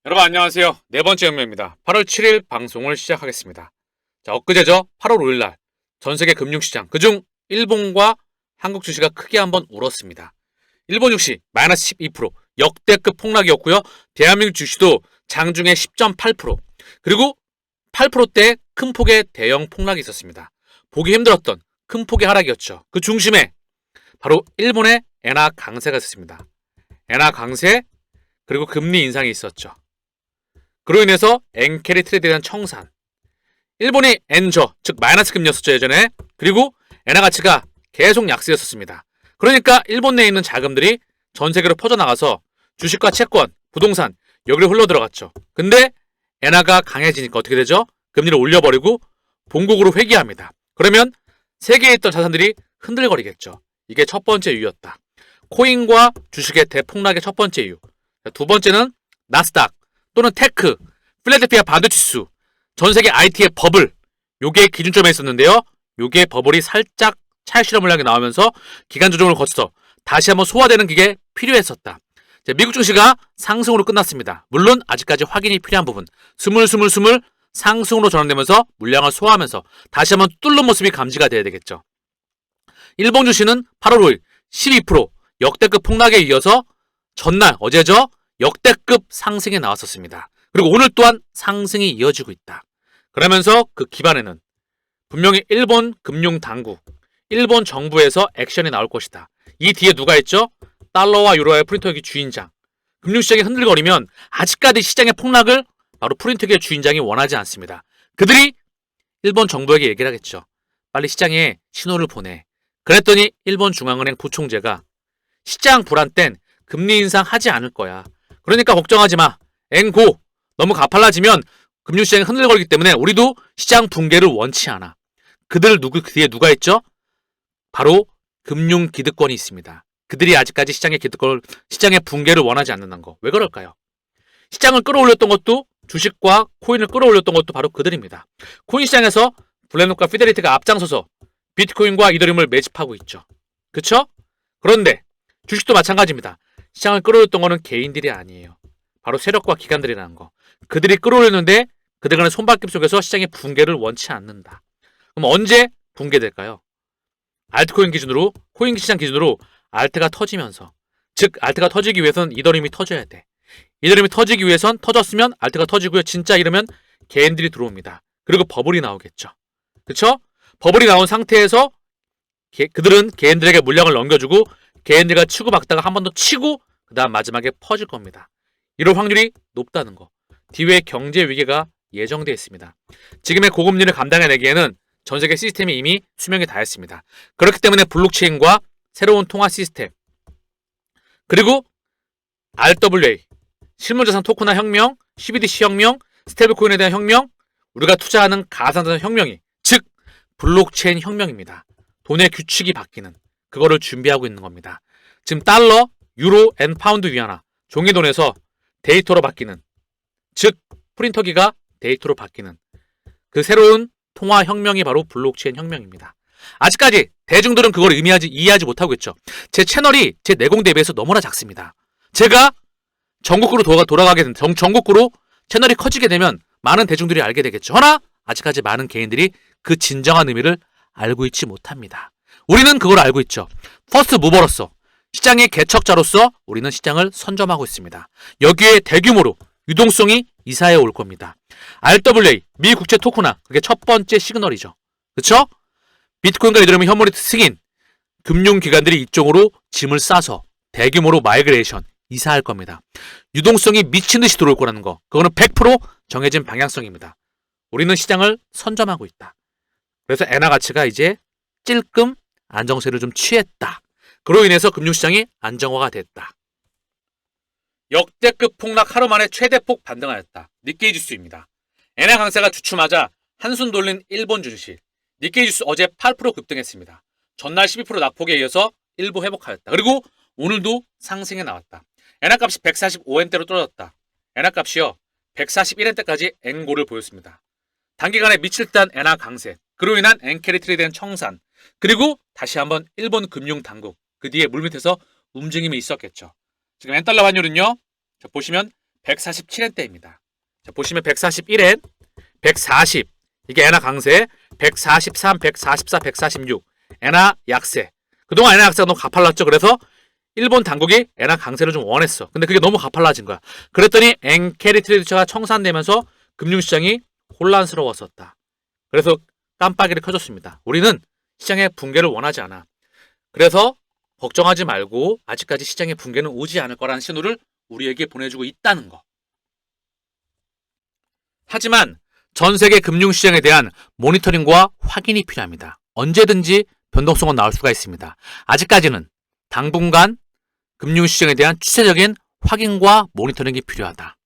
여러분 안녕하세요. 네 번째 영매입니다. 8월 7일 방송을 시작하겠습니다. 자, 엊그제죠. 8월 5일 날 전세계 금융시장 그중 일본과 한국 주식이 크게 한번 울었습니다. 일본 증시 마이너스 12% 역대급 폭락이었고요. 대한민국 주식도 장중에 10.8% 그리고 8%대 큰 폭의 대형 폭락이 있었습니다. 보기 힘들었던 큰 폭의 하락이었죠. 그 중심에 바로 일본의 엔화 강세가 있었습니다. 엔화 강세 그리고 금리 인상이 있었죠. 그로 인해서 엔캐리 트레이드에 대한 청산, 일본이 엔저, 즉 마이너스 금리였었죠 예전에. 그리고 엔화 가치가 계속 약세였었습니다. 그러니까 일본 내에 있는 자금들이 전 세계로 퍼져나가서 주식과 채권, 부동산 여기로 흘러들어갔죠. 근데 엔화가 강해지니까 어떻게 되죠? 금리를 올려버리고 본국으로 회귀합니다. 그러면 세계에 있던 자산들이 흔들거리겠죠. 이게 첫 번째 이유였다. 코인과 주식의 대폭락의 첫 번째 이유. 두 번째는 나스닥 또는 테크, 필라델피아 반도지수, 전 세계 IT의 버블, 요게 기준점에 있었는데요. 요게 버블이 살짝 차익실험을 향해 나오면서 기간 조정을 거쳐서 다시 한번 소화되는 게 필요했었다. 미국 증시가 상승으로 끝났습니다. 물론 아직까지 확인이 필요한 부분, 스물스물 상승으로 전환되면서 물량을 소화하면서 다시 한번 뚫는 모습이 감지가 돼야 되겠죠. 일본 주식은 8월 5일 12% 역대급 폭락에 이어서 전날 어제죠. 역대급 상승에 나왔었습니다. 그리고 오늘 또한 상승이 이어지고 있다. 그러면서 그 기반에는 분명히 일본 금융당국, 일본 정부에서 액션이 나올 것이다. 이 뒤에 누가 있죠? 달러와 유로의 프린터기 주인장. 금융시장이 흔들거리면 아직까지 시장의 폭락을 바로 프린터기의 주인장이 원하지 않습니다. 그들이 일본 정부에게 얘기를 하겠죠. 빨리 시장에 신호를 보내. 그랬더니 일본 중앙은행 부총재가 시장 불안 땐 금리 인상하지 않을 거야. 그러니까 걱정하지 마. 엔고 너무 가팔라지면 금융시장이 흔들거리기 때문에 우리도 시장 붕괴를 원치 않아. 그 뒤에 누가 있죠? 바로 금융기득권이 있습니다. 그들이 아직까지 시장의 붕괴를 원하지 않는다는 거. 왜 그럴까요? 시장을 끌어올렸던 것도 주식과 코인을 끌어올렸던 것도 바로 그들입니다. 코인 시장에서 블랙록과 피델리티가 앞장서서 비트코인과 이더리움을 매집하고 있죠. 그쵸? 그런데 주식도 마찬가지입니다. 시장을 끌어올렸던 거는 개인들이 아니에요. 바로 세력과 기관들이라는 거. 그들이 끌어올렸는데 그들 간의 손바뀜 속에서 시장의 붕괴를 원치 않는다. 그럼 언제 붕괴될까요? 알트코인 기준으로, 코인 시장 기준으로 알트가 터지면서, 즉 알트가 터지기 위해서는 이더리움이 터져야 돼. 이더리움이 터지기 위해선 터졌으면 알트가 터지고요. 진짜 이러면 개인들이 들어옵니다. 그리고 버블이 나오겠죠. 그쵸? 버블이 나온 상태에서 그들은 개인들에게 물량을 넘겨주고 개인들과 치고받다가 한 번 더 치고 그 다음 마지막에 퍼질 겁니다. 이럴 확률이 높다는 거. 뒤에 경제 위기가 예정되어 있습니다. 지금의 고금리를 감당해내기에는 전 세계 시스템이 이미 수명이 다했습니다. 그렇기 때문에 블록체인과 새로운 통화 시스템 그리고 RWA 실물자산 토큰화 혁명, CBDC 혁명, 스테이블코인에 대한 혁명, 우리가 투자하는 가상자산 혁명이 즉 블록체인 혁명입니다. 돈의 규칙이 바뀌는 그거를 준비하고 있는 겁니다. 지금 달러, 유로, 앤 파운드 위안화 종이돈에서 데이터로 바뀌는 즉 프린터기가 데이터로 바뀌는 그 새로운 통화 혁명이 바로 블록체인 혁명입니다. 아직까지 대중들은 그걸 이해하지 못하고 있죠. 제 채널이 제 내공 대비해서 너무나 작습니다. 제가 전국구로 돌아가게 된 전국구로 채널이 커지게 되면 많은 대중들이 알게 되겠죠. 허나 아직까지 많은 개인들이 그 진정한 의미를 알고 있지 못합니다. 우리는 그걸 알고 있죠. 퍼스트 무버로서 시장의 개척자로서 우리는 시장을 선점하고 있습니다. 여기에 대규모로 유동성이 이사해 올 겁니다. RWA 미 국채 토큰화 그게 첫 번째 시그널이죠. 그렇죠? 비트코인과 이더리움 현물이 승인 금융기관들이 이쪽으로 짐을 싸서 대규모로 마이그레이션 이사할 겁니다. 유동성이 미친 듯이 들어올 거라는 거. 그거는 100% 정해진 방향성입니다. 우리는 시장을 선점하고 있다. 그래서 엔화 가치가 이제 찔끔 안정세를 좀 취했다. 그로 인해서 금융시장이 안정화가 됐다. 역대급 폭락 하루 만에 최대폭 반등하였다. 니케이 지수입니다. 엔화 강세가 주춤하자 한숨 돌린 일본 주식. 니케이 지수 어제 8% 급등했습니다. 전날 12% 낙폭에 이어서 일부 회복하였다. 그리고 오늘도 상승에 나왔다. 엔화 값이 145엔대로 떨어졌다. 엔화 값이요 141엔대까지 앵고를 보였습니다. 단기간에 미칠 듯한 엔화 강세, 그로 인한 엔캐리 트레이드의 청산, 그리고 다시 한번 일본 금융당국, 그 뒤에 물밑에서 움직임이 있었겠죠. 지금 엔달러 환율은요, 보시면 147엔대입니다. 자, 보시면 141엔, 140, 이게 엔화 강세, 143, 144, 146, 엔화 약세. 그동안 엔화 약세가 너무 가팔랐죠. 그래서 일본 당국이 엔화 강세를 좀 원했어. 근데 그게 너무 가팔라진 거야. 그랬더니 엔캐리 트레이드처가 청산되면서 금융시장이 혼란스러웠었다. 그래서 깜빡이를 켜줬습니다. 우리는 시장의 붕괴를 원하지 않아. 그래서 걱정하지 말고 아직까지 시장의 붕괴는 오지 않을 거라는 신호를 우리에게 보내주고 있다는 거. 하지만 전 세계 금융시장에 대한 모니터링과 확인이 필요합니다. 언제든지 변동성은 나올 수가 있습니다. 아직까지는 당분간 금융시장에 대한 추세적인 확인과 모니터링이 필요하다.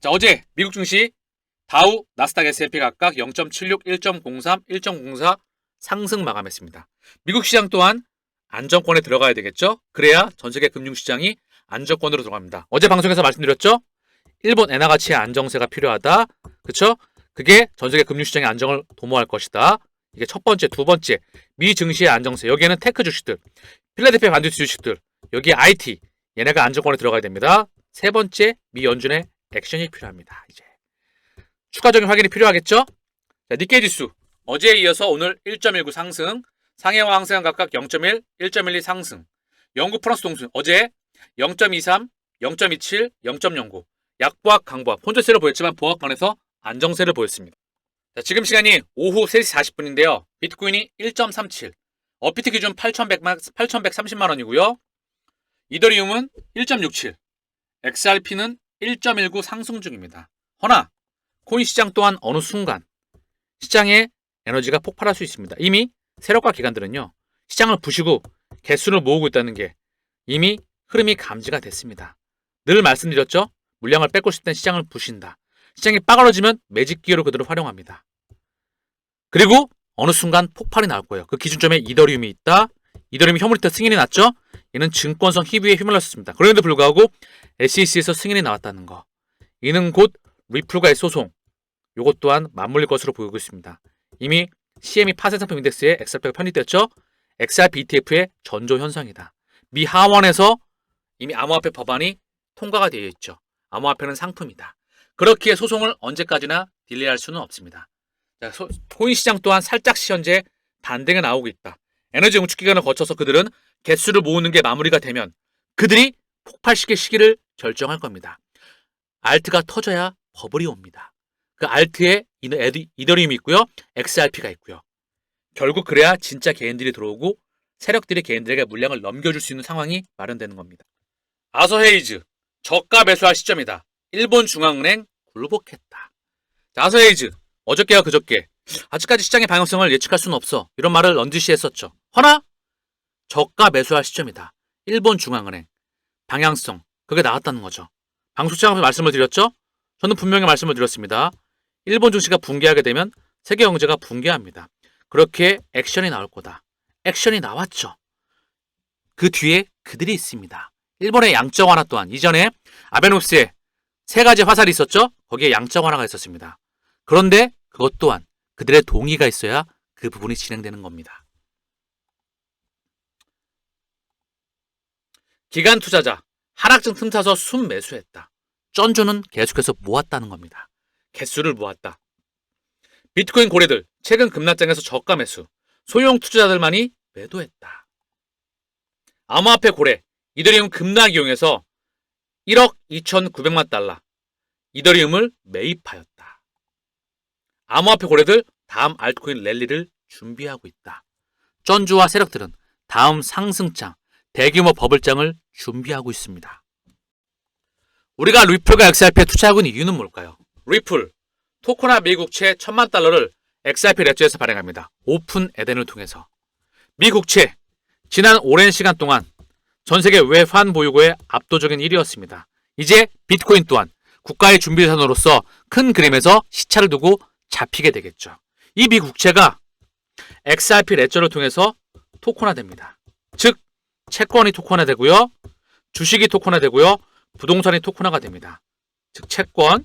자, 어제 미국 증시 다우, 나스닥, S&P 각각 0.76, 1.03, 1.04 상승 마감했습니다. 미국 시장 또한 안정권에 들어가야 되겠죠? 그래야 전 세계 금융시장이 안정권으로 들어갑니다. 어제 방송에서 말씀드렸죠? 일본 엔화 가치의 안정세가 필요하다. 그쵸? 그게 전 세계 금융시장의 안정을 도모할 것이다. 이게 첫 번째, 두 번째, 미 증시의 안정세. 여기에는 테크 주식들, 필라델피아 반도체 주식들, 여기 IT, 얘네가 안정권에 들어가야 됩니다. 세 번째, 미 연준의 액션이 필요합니다. 이제 추가적인 확인이 필요하겠죠? 자, 니케이 지수 어제에 이어서 오늘 1.19 상승, 상해와 항세가 각각 0.1, 1.12 상승. 영국 프랑스 동수 어제 0.23, 0.27, 0.09 약보합 강보합 혼조세를 보였지만 보합권에서 안정세를 보였습니다. 자, 지금 시간이 오후 3시 40분인데요. 비트코인이 1.37, 어피트 기준 8,130만 원이고요. 이더리움은 1.67, XRP는 1.19 상승 중입니다. 허나 코인 시장 또한 어느 순간 시장의 에너지가 폭발할 수 있습니다. 이미 세력과 기관들은요, 시장을 부시고 개수를 모으고 있다는 게 이미 흐름이 감지가 됐습니다. 늘 말씀드렸죠? 물량을 뺏고 싶을 땐 시장을 부신다. 시장이 빠그러지면 매직 기회로 그들을 활용합니다. 그리고 어느 순간 폭발이 나올 거예요. 그 기준점에 이더리움이 있다. 이더리움이 현물리터 승인이 났죠? 이는 증권성 희비에 휘말렸습니다. 그런데도 불구하고 SEC에서 승인이 나왔다는 거. 이는 곧 리플과의 소송. 이것 또한 맞물릴 것으로 보이고 있습니다. 이미 CME 파생상품 인덱스에 XRP가 편입됐죠? XRP ETF의 전조 현상이다. 미 하원에서 이미 암호화폐 법안이 통과가 되어 있죠. 암호화폐는 상품이다. 그렇기에 소송을 언제까지나 딜레이할 수는 없습니다. 자, 코인 시장 또한 살짝씩 현재 반등에 나오고 있다. 에너지 응축 기간을 거쳐서 그들은 개수를 모으는 게 마무리가 되면 그들이 폭발시킬 시기를 결정할 겁니다. 알트가 터져야 버블이 옵니다. 그 알트에 이더리움이 있고요. XRP가 있고요. 결국 그래야 진짜 개인들이 들어오고 세력들이 개인들에게 물량을 넘겨줄 수 있는 상황이 마련되는 겁니다. 아서 헤이즈, 저가 매수할 시점이다. 일본 중앙은행 굴복했다. 자, 아서 헤이즈, 어저께와 그저께 아직까지 시장의 방향성을 예측할 수는 없어. 이런 말을 런지시 했었죠. 허나 저가 매수할 시점이다. 일본 중앙은행 방향성, 그게 나왔다는 거죠. 방송 시작하면서 말씀을 드렸죠. 저는 분명히 말씀을 드렸습니다. 일본 증시가 붕괴하게 되면 세계 경제가 붕괴합니다. 그렇게 액션이 나올 거다. 액션이 나왔죠. 그 뒤에 그들이 있습니다. 일본의 양적 완화 또한 이전에 아베노믹스에 세 가지 화살이 있었죠. 거기에 양적 완화가 있었습니다. 그런데 그것 또한 그들의 동의가 있어야 그 부분이 진행되는 겁니다. 기관 투자자 하락증 틈타서 순매수했다. 쩐주는 계속해서 모았다는 겁니다. 개수를 모았다. 비트코인 고래들 최근 급락장에서 저가 매수, 소형 투자자들만이 매도했다. 암호화폐 고래 이더리움 급락 이용해서 1억 2,900만 달러 이더리움을 매입하였다. 암호화폐 고래들 다음 알트코인 랠리를 준비하고 있다. 쩐주와 세력들은 다음 상승장, 대규모 버블장을 준비하고 있습니다. 우리가 리플과 XRP에 투자하고 있는 이유는 뭘까요? 리플, 토코나 미국채 1,000만 달러를 XRP 랩조에서 발행합니다. 오픈 에덴을 통해서. 미국채, 지난 오랜 시간 동안 전 세계 외환 보유고의 압도적인 1위였습니다. 이제 비트코인 또한 국가의 준비자산으로서 큰 그림에서 시차를 두고 잡히게 되겠죠. 이 미국채가 XRP 랩조를 통해서 토큰화됩니다. 즉 채권이 토큰화되고요, 주식이 토큰화되고요, 부동산이 토큰화가 됩니다. 즉 채권,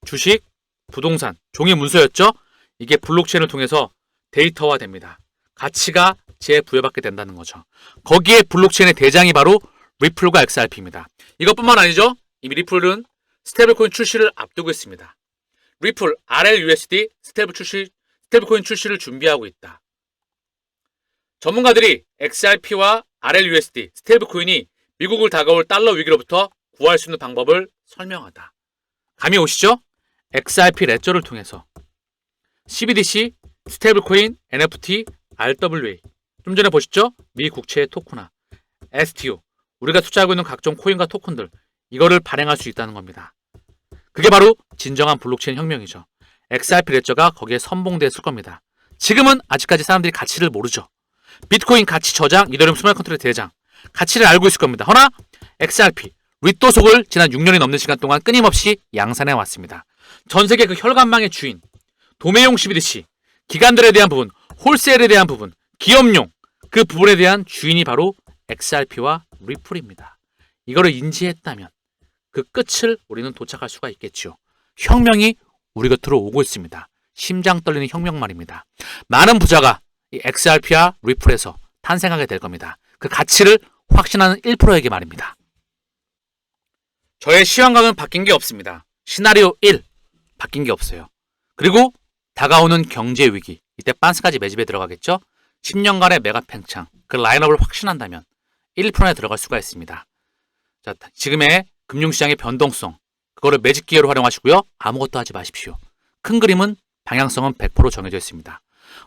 주식, 부동산, 종이 문서였죠? 이게 블록체인을 통해서 데이터화 됩니다. 가치가 재부여받게 된다는 거죠. 거기에 블록체인의 대장이 바로 리플과 XRP입니다. 이것뿐만 아니죠. 이미 리플은 스테이블코인 출시를 앞두고 있습니다. 리플 RLUSD 스테이블코인 출시를 준비하고 있다. 전문가들이 XRP와 RLUSD 스테이블코인이 미국을 다가올 달러 위기로부터 구할 수 있는 방법을 설명하다. 감이 오시죠? XRP 레저를 통해서 CBDC, 스테이블코인, NFT, RWA 좀 전에 보셨죠? 미 국채의 토큰화, STO 우리가 투자하고 있는 각종 코인과 토큰들 이거를 발행할 수 있다는 겁니다. 그게 바로 진정한 블록체인 혁명이죠. XRP 레저가 거기에 선봉됐을 겁니다. 지금은 아직까지 사람들이 가치를 모르죠. 비트코인 가치 저장, 이더리움 스마트 컨트랙트 대장 가치를 알고 있을 겁니다. 허나 XRP 윗도속을 지난 6년이 넘는 시간 동안 끊임없이 양산해 왔습니다. 전 세계 그 혈관망의 주인 도매용 CBDC 기관들에 대한 부분, 홀세일에 대한 부분, 기업용 그 부분에 대한 주인이 바로 XRP와 리플입니다. 이거를 인지했다면 그 끝을 우리는 도착할 수가 있겠죠. 혁명이 우리 곁으로 오고 있습니다. 심장 떨리는 혁명 말입니다. 많은 부자가 이 XRP와 리플에서 탄생하게 될 겁니다. 그 가치를 확신하는 1%에게 말입니다. 저의 시황각은 바뀐 게 없습니다. 시나리오 1 바뀐 게 없어요. 그리고 다가오는 경제 위기 이때 빤스까지 매집에 들어가겠죠. 10년간의 메가 팽창 그 라인업을 확신한다면 1%에 들어갈 수가 있습니다. 자, 지금의 금융시장의 변동성 그거를 매집 기회로 활용하시고요. 아무것도 하지 마십시오. 큰 그림은 방향성은 100% 정해져 있습니다.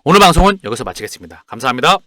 오늘 방송은 여기서 마치겠습니다. 감사합니다.